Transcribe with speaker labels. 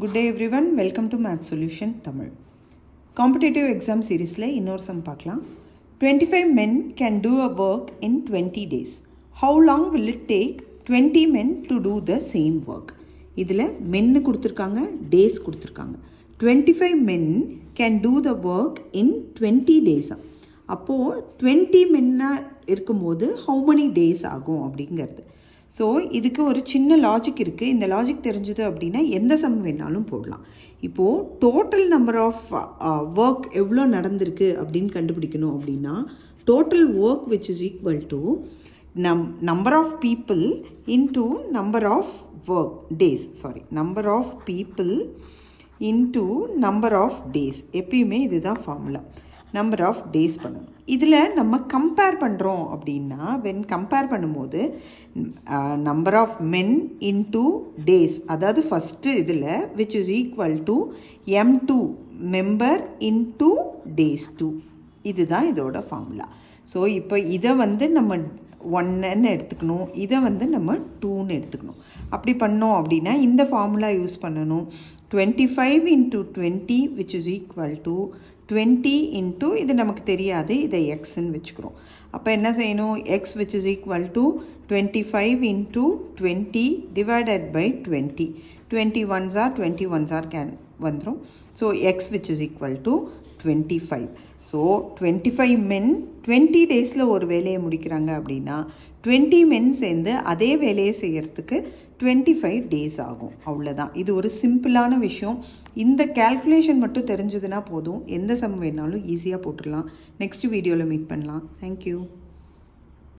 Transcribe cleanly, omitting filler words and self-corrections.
Speaker 1: Good day everyone, welcome to Math Solution Tamil. Competitive exam series la innor sum paakalam. 25 men can do a work in 20 days. How long will it take 20 men to do the same work? இதில் men கொடுத்துருக்காங்க, days கொடுத்துருக்காங்க. 25 men can do the work in 20 days. அப்போது 20 மென்னாக இருக்கும்போது how many days ஆகும் அப்படிங்கிறது. So இதுக்கு ஒரு சின்ன லாஜிக் இருக்குது. இந்த லாஜிக் தெரிஞ்சது அப்படின்னா எந்த சம் வேணாலும் போடலாம். இப்போது டோட்டல் நம்பர் ஆஃப் ஒர்க் எவ்வளோ நடந்திருக்கு அப்படின்னு கண்டுபிடிக்கணும் அப்படின்னா total work which is equal to number of people into number of work days number of people into number of days. எப்பயுமே இதுதான் ஃபார்முலா. நம்பர் ஆஃப் டேஸ் பண்ணணும். இதில் நம்ம கம்பேர் பண்ணுறோம் அப்படின்னா கம்பேர் பண்ணும்போது number of men into days, அதாவது first இதில் which is equal to M2 member into days 2. இதுதான் இதோட ஃபார்முலா. ஸோ இப்போ இதை நம்ம 1ன்னு எடுத்துக்கணும், இதை நம்ம 2ன்னு எடுத்துக்கணும். அப்படி பண்ணோம் அப்படின்னா இந்த ஃபார்முலா யூஸ் பண்ணணும். 25 into 20 which is equal to 20 into இது நமக்கு தெரியாது, இதை எக்ஸ்ன்னு வச்சுக்கிறோம். அப்போ என்ன செய்யணும், x which is equal to 25 into 20 divided by 20. 21s are 21s are வந்துடும். So x which is equal to 25. So 25 men 20 டேஸில் ஒரு வேலையை முடிக்கிறாங்க அப்படின்னா 20 மென் சேர்ந்து அதே வேலையை செய்கிறதுக்கு 25 டேஸ் ஆகும். அவ்வளோதான். இது ஒரு சிம்பிளான விஷயம். இந்த கேல்குலேஷன் மட்டும் தெரிஞ்சதுன்னா போதும், எந்த சம் வேணாலும் ஈஸியாக போட்டுடலாம். நெக்ஸ்ட் வீடியோவில் மீட் பண்ணலாம். தேங்க்யூ.